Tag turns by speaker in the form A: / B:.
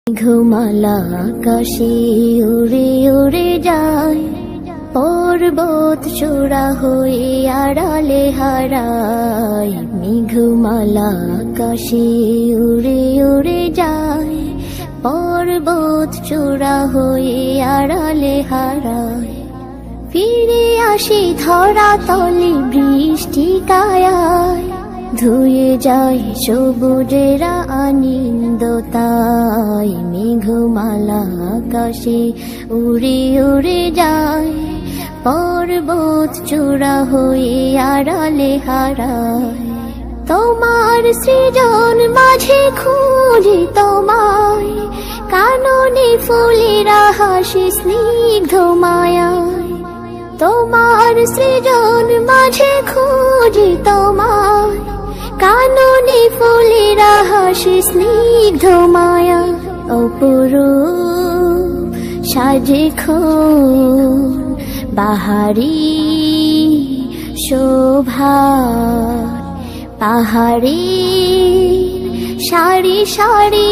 A: মেঘমালা আকাশে উড়ে উড়ে যায়, পর্বত চূড়া হয়ে আড়ালে হারায়। মেঘমালা আকাশে উড়ে উড়ে যায়, পর্বত চূড়া হয়ে আড়ালে হারায়। ফিরে আসি ধরা তলে বৃষ্টি কায়ায়, ধুয়ে যায় সবুজেরা আনন্দতায়। মেঘমালা আকাশে উড়ে উড়ে যায়, পর্বত চূড়া হয়ে আড়ালে হারায়। তোমার সৃজন মাঝে খুঁজি তোমায়, কাননে ফুলেরা হাসি স্নিগ্ধ মায়ায়। তোমার সৃজন মাঝে খুঁজি তোমায়, কাননে ফুলেরা হাসি স্নিগ্ধ মায়া। অপরূপ সাজে বাহারি শোভা, পাহাড়ি সারি সারি।